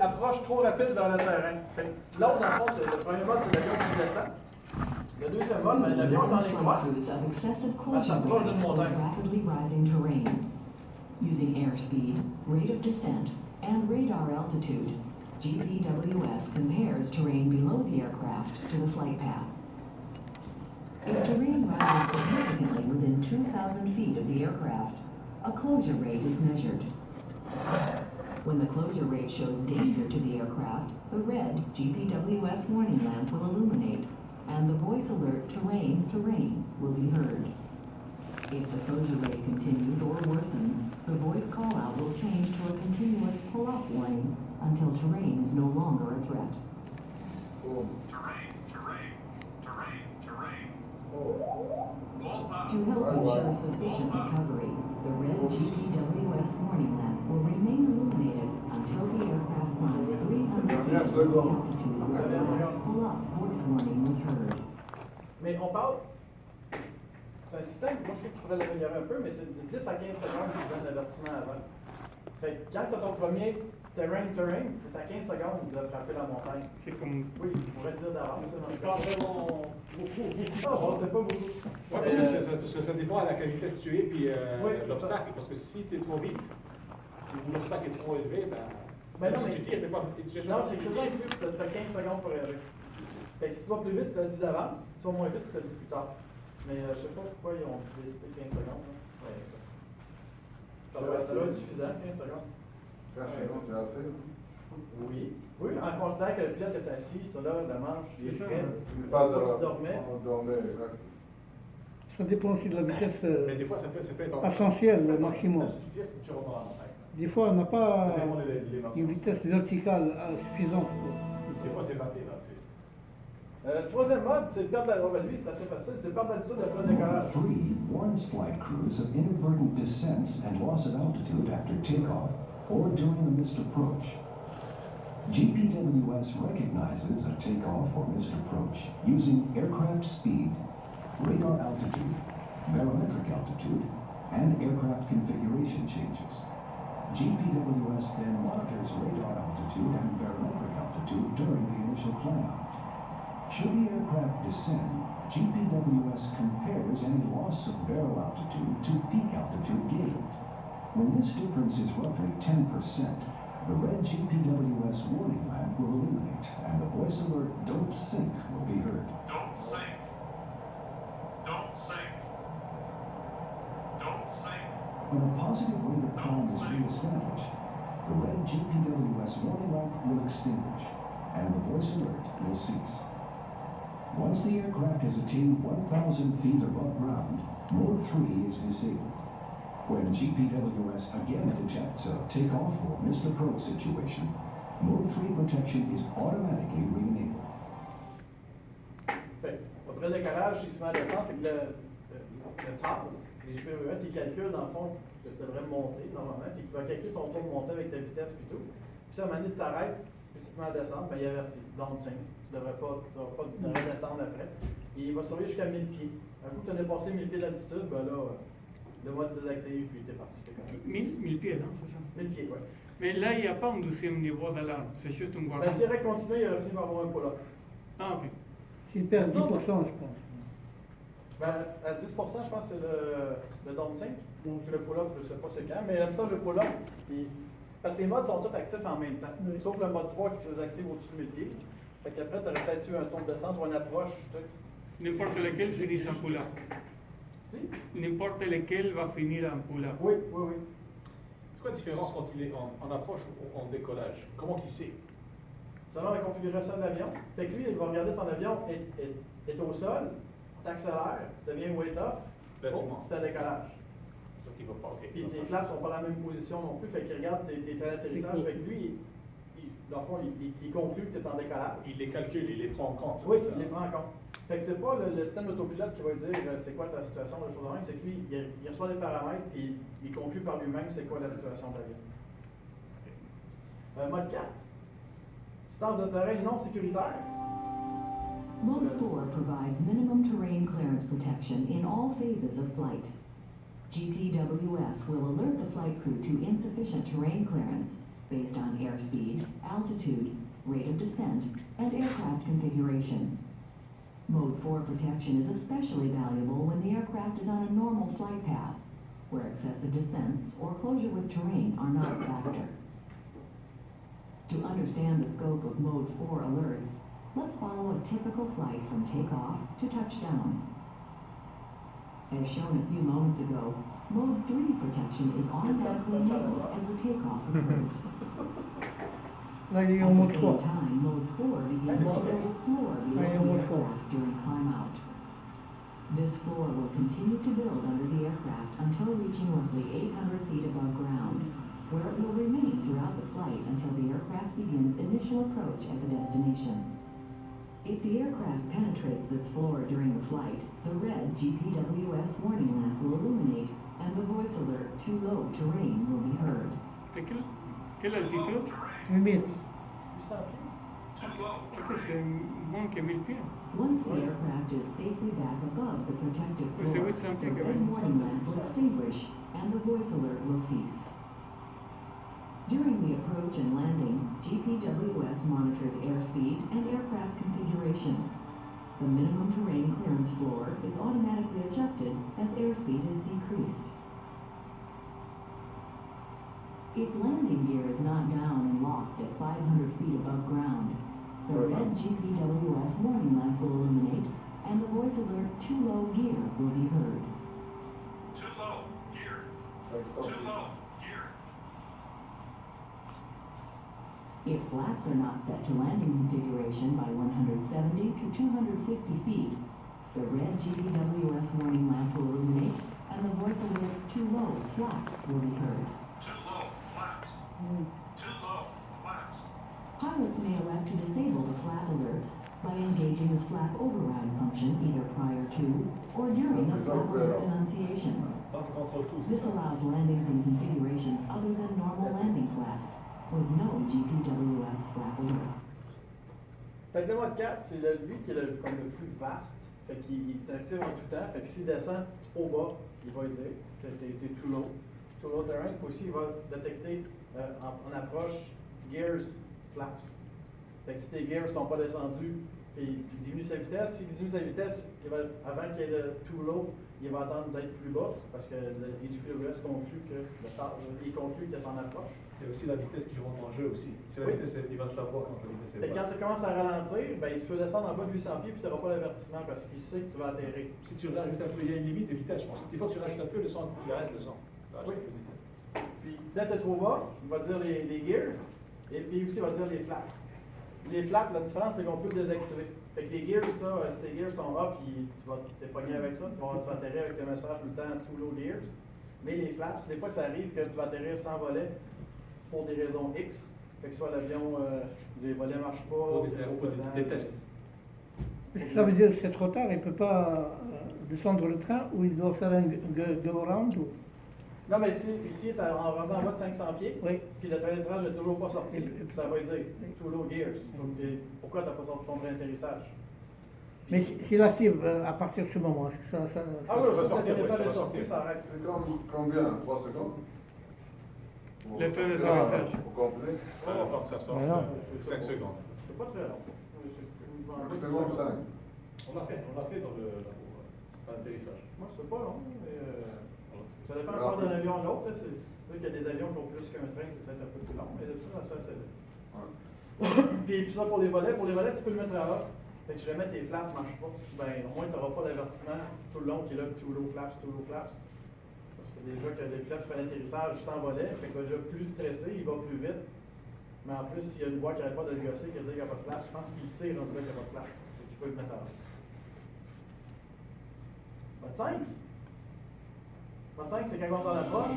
Approche trop rapide vers le terrain. L'autre, dans le fond, le premier mode, c'est l'avion qui descend. Le deuxième mode, l'avion est en ligne droite. Ça s'approche d'une montagne. Using airspeed, rate of descent, and radar altitude, GPWS compares terrain below the aircraft to the flight path. If terrain rises significantly within 2,000 feet of the aircraft, a closure rate is measured. When the closure rate shows danger to the aircraft, the red GPWS warning lamp will illuminate, and the voice alert terrain will be heard. If the closure rate continues or worsens, the voice call-out will change to a continuous pull-up warning until terrain is no longer a threat. Oh. To help ensure sufficient recovery, the red GPWS warning lamp will remain illuminated until the aircraft flies 300 feet above altitude. The pull-up voice warning was heard. Mais on parle... C'est un système, moi je trouve qu'il faudrait l'améliorer un peu, mais c'est de 10 à 15 secondes qui donne l'avertissement avant. Fait que quand tu as ton premier terrain, tu es à 15 secondes de frapper la montagne. C'est comme... Oui, je pourrais dire d'avance. C'est pas vraiment beaucoup. Non, bon, c'est pas beaucoup. Oui, parce que ça dépend à la vitesse que tu es puis l'obstacle. Parce que si tu es trop vite, ou l'obstacle est trop élevé, ben non, si tu tires, tu pas... Non, c'est que plus, tu as 15 secondes pour y arriver. Fait que si tu vas plus vite, tu te le dis d'avance. Si tu vas moins vite, tu te le dis plus tard. Mais je sais pas pourquoi ils ont décidé 15 secondes. Ouais. Ça doit être suffisant, 15 secondes. 15 secondes, c'est assez. Oui. Oui, en considérant que le pilote est assis, ça là, la manche, il est prêt. On dormait. exact. Ça dépend aussi de la vitesse Mais des fois, ça peut être... ascensionnelle, le maximum. Si tu tires, tu rentres dans la montagne. Des fois, on n'a pas Ça dépend des dimensions. une vitesse verticale suffisante. Des fois, c'est raté, là. Le troisième mode, c'est le perdre la... Lui, c'est assez facile, c'est le perdre l'altitude après le décollage. 3 warns flight crews of inadvertent descents and loss of altitude after takeoff or during a missed approach. GPWS recognizes a takeoff or missed approach using aircraft speed, radar altitude, barometric altitude, and aircraft configuration changes. GPWS then monitors radar altitude and barometric altitude during the initial climb. Should the aircraft descend, GPWS compares any loss of barrel altitude to peak altitude gained. When this difference is roughly 10%, the red GPWS warning lamp will illuminate and the voice alert "Don't sink" will be heard. Don't sink. Don't sink. Don't sink. When a positive rate of climb is re-established, the red GPWS warning lamp will extinguish and the voice alert will cease. Once the aircraft has attained 1,000 feet above ground, Mode 3 is disabled. When GPWS again detects a takeoff or missed approach situation, Mode 3 protection is automatically re-enabled. Fait après le décollage, il se met à descendre, fait que le TAS, les GPWS, ils calculent dans le fond que ça devrait monter normalement, fait qu'il va calculer ton taux de montée avec ta vitesse et tout. Puis à un moment donné, tu t'arrêtes, puis tu te mets à descendre, ben il avertit, don't sink. Tu ne devrais redescendre après. Et il va surveiller jusqu'à 1000 pieds. Un coup que tu en as passé 1000 pieds d'altitude, ben là, le mode se désactive, puis tu es parti. 1000 pieds, non, c'est ça? 1000 pieds, oui. Mais là, il n'y a pas un deuxième niveau d'alarme, c'est juste un Ben, guardant. s'il aurait continué, il aurait fini par avoir un pull-up. Ah, ok. S'il perd 10%, je pense. Ben, à 10%, je pense que c'est le don't sink. Le pull-up, je ne sais pas c'est quand, mais en même temps, le pull-up, parce que les modes sont tous actifs en même temps. Oui. Sauf le mode 3 qui se désactive au-dessus de 1000 pieds. Fait qu'après, tu aurais peut-être eu un ton de descente ou une approche. N'importe lequel finit en pull-up. Si? N'importe lequel va finir en pull-up. Oui, oui, oui. C'est quoi la différence quand il est en approche ou en décollage? Comment qu'il sait? Selon la configuration de l'avion. Fait que lui, il va regarder ton avion est au sol, t'accélères, tu deviens weight off, Là, tu montes. c'est un décollage. Donc il va pas, ok. Puis tes flaps sont pas dans la même position non plus, fait qu'il regarde tes trains d'atterrissage. Fait que lui, dans le fond, il conclut que tu es en décollage. Il les calcule, il les prend en compte. Oui, c'est ça? il les prend en compte. Fait que c'est pas le système d'autopilote qui va dire c'est quoi ta situation de chose de même, c'est que lui, il reçoit des paramètres puis il conclut par lui-même c'est quoi la situation de l'avion. Mode 4. Distance de terrain non sécuritaire. Mode 4 provides minimum terrain clearance protection in all phases of flight. GPWS will alert the flight crew to insufficient terrain clearance based on airspeed, altitude, rate of descent, and aircraft configuration. Mode 4 protection is especially valuable when the aircraft is on a normal flight path, where excessive descents or closure with terrain are not a factor. To understand the scope of Mode 4 alerts, let's follow a typical flight from takeoff to touchdown. As shown a few moments ago, Mode 3 protection is automatically enabled as the takeoff occurs. Là, il est At au mode the 3. same time, Mode 4 begins to build a floor below Right, the mode 4. aircraft during climb out. This floor will continue to build under the aircraft until reaching roughly 800 feet above ground, where it will remain throughout the flight until the aircraft begins initial approach at the destination. If the aircraft penetrates this floor during the flight, the red GPWS warning lamp will illuminate and the voice alert "Too low terrain" will be heard. ¿De quelle altitud? 1000. 800 pieds. Too low. Creo que c'est moins que 1000 pieds. Once the aircraft is safely back above the protective Pues floor, 800 the que red ven. warning lamp will extinguish and the voice alert will cease. During the approach and landing, GPWS monitors airspeed and aircraft configuration. The minimum terrain clearance floor is automatically adjusted as airspeed is decreased. If landing gear is not down and locked at 500 feet above ground, the red GPWS warning lamp will illuminate and the voice alert "Too low gear" will be heard. Too low. Gear. 500 Too pieds. low. Gear. If flaps are not set to landing configuration by 170 to 250 feet, the red GPWS warning lamp will illuminate and the voice alert "Too low flaps" will be heard. Too low. Flaps. Too low. Flaps. Pilots may elect to disable the flap alert by engaging the flap override function either prior to or during the flap alert enunciation. Donc, il contrôle tout, c'est This ça. allows landings in configurations other than normal landing flaps with no GPWS flap alert. Fait que le mode 4, c'est lui qui est comme le plus vaste. Fait qu'il est actif en tout temps. Fait que s'il descend trop bas, il va dire que t'es too low terrain. Puis aussi, il va détecter en approche gears, flaps. Fait que si tes gears sont pas descendus, puis il diminue sa vitesse. S'il diminue sa vitesse, avant qu'il y ait le too low, il va attendre d'être plus bas parce que le GPWS conclut qu'il est en approche. Il y a aussi la vitesse qui rentre en jeu aussi. Si la Oui. vitesse, il va le savoir quand la vitesse Fait est que quand basse. tu commences à ralentir, ben, tu peux descendre en bas de 800 pieds puis tu n'auras pas l'avertissement parce qu'il sait que tu vas atterrir. Si tu rajoutes un peu, il y a une limite de vitesse, je pense. Des fois que tu rajoutes un peu, le son, il arrête le son. Tu rajoutes Oui. un peu de vitesse. Puis là, tu es trop bas, il va dire les gears et puis aussi il va dire les flaps. Les flaps, la différence, c'est qu'on peut le désactiver. Fait que les gears, ça, si tes gears sont up, t'es pogné avec ça, tu vas atterrir avec le message tout le temps too low gears. Mais les flaps, des fois, ça arrive que tu vas atterrir sans volet pour des raisons X. Fait que soit l'avion, les volets ne marchent pas, Pour t'es trop pesant. des tests. Ça veut dire que c'est trop tard, il ne peut pas descendre le train ou il doit faire un go-around ou... Non, mais ici, t'es en bas de 500 pieds, Oui. puis le train d'étrage n'est toujours pas sorti. Et- Ça va dire too low gears. Pourquoi tu n'as pas sorti ton train d'atterrissage? Mais s'il active à partir de ce moment, est-ce que ça Ah oui, ça va le sortir, l'atterrissage oui, ça est va sorti, sortir. ça arrête. C'est comme combien? 3 secondes? Le train d'atterrissage. Au complet? Avant que ça sorte, Mais non. 5 secondes. C'est pas très long. Maximum 5. On l'a fait dans l'atterrissage. Moi, c'est pas long. Mais, ça dépend encore d'un avion à l'autre. C'est sûr qu'il y a des avions qui ont plus qu'un train, c'est peut-être un peu plus long, mais ça, c'est vite. Puis ça pour les volets, tu peux le mettre à off. Fait que si jamais tes flaps ne marchent pas, ben au moins tu n'auras pas l'avertissement tout le long qui est là, too low flaps. Parce que déjà que les pilotes font l'atterrissage sans volet, fait qu'il va déjà plus stressé, il va plus vite. Mais en plus, s'il y a une voix qui n'arrête pas de le gosser, qui dit qu'il n'y a pas de flaps, je pense qu'il sait rendu là qu'il n'y a pas de flaps. Fait qu'il peut le mettre à off. Mode 5. Mode 5, c'est quand on est en approche.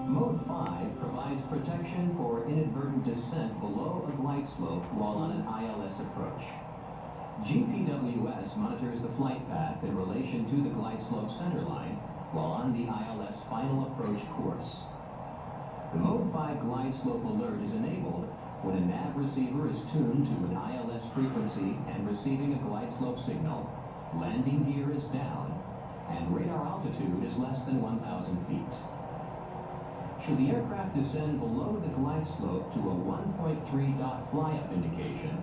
Mode 5 provides protection for inadvertent descent below a glide slope while on an ILS approach. GPWS monitors the flight path in relation to the glide slope centerline while on the ILS final approach course. The Mode 5 glide slope alert is enabled when a nav receiver is tuned to an ILS frequency and receiving a glide slope signal, landing gear is down, and radar altitude is less than 1,000 feet. Should the aircraft descend below the glide slope to a 1.3 dot fly-up indication,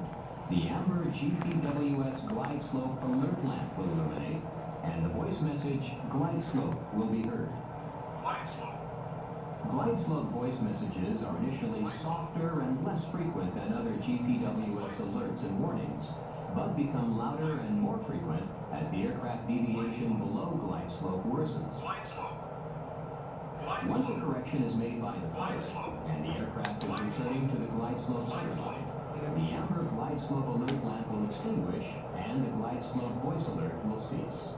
the amber GPWS glide slope alert lamp will illuminate, and the voice message glide slope will be heard. Glide slope. Glide slope voice messages are initially softer and less frequent than other GPWS alerts and warnings, but become louder and more frequent as the aircraft deviation below glide slope worsens. Glide slope. Glide Once a slope. correction is made by the pilot and the aircraft is returning to the glide slope centerline, the amber glide slope alert lamp will extinguish and the glide slope voice alert will cease.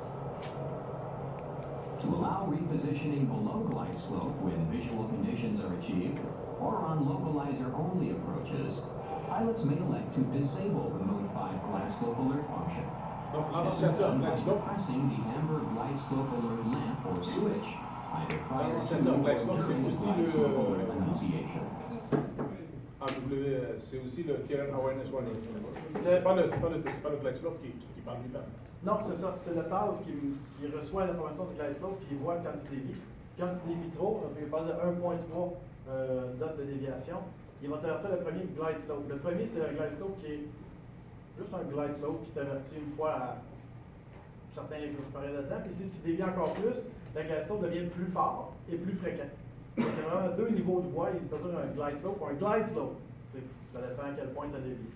To allow repositioning below glide slope when visual conditions are achieved, or on localizer-only approaches, pilots may elect to disable the Mode 5 glide slope alert function. Donc, This is l'avanceur done by glide slope, pressing the amber glide slope alert lamp or switch either prior to L'avanceur or glide slope, c'est during the aussi glide slope le alert annunciation. c'est aussi le Terrain Awareness Warning System. Le- C'est pas le glide slope qui parle lui-même. Non, c'est ça. C'est le TAS qui reçoit l'information du glide slope, puis il voit quand tu dévies. Quand tu dévies trop, il parle de 1.3 dot de déviation, il va traverser le premier glide slope. Le premier, c'est un glide slope qui est juste un glide slope qui t'avertit une fois à certaines périodes de temps. Puis si tu dévies encore plus, le glide slope devient plus fort et plus fréquent. Donc, il y a vraiment deux niveaux de voix. Il peut dire un glide slope ou un glide slope. Ça dépend à quel point tu as dévié.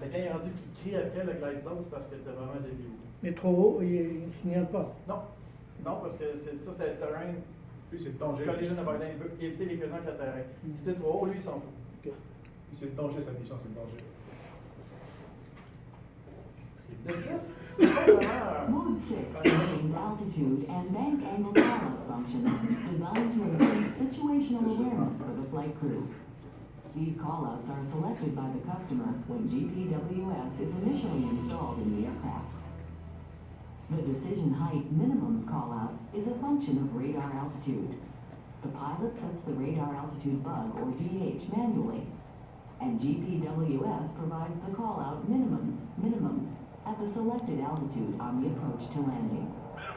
Fait que quand il est rendu qu'il crie après le glide slope, c'est parce que tu as vraiment dévié. Mais trop haut, il ne signale pas. Non. Non, parce que c'est ça, c'est le terrain. Lui, c'est le danger. Collision avoidance, il veut éviter les collisions avec le terrain. Si t'es trop haut, lui, il s'en fout. Lui, c'est le danger, sa mission, c'est le danger. Le 6, c'est pas vraiment Mode 6 contains altitude and bank angle call-out functions designed to increase situational awareness for the flight crew. These call-outs are selected by the customer when GPWS is initially installed in the aircraft. The decision height minimums call-out is a function of radar altitude. The pilot sets the radar altitude bug or DH manually, and GPWS provides the call-out minimums at the selected altitude on the approach to landing.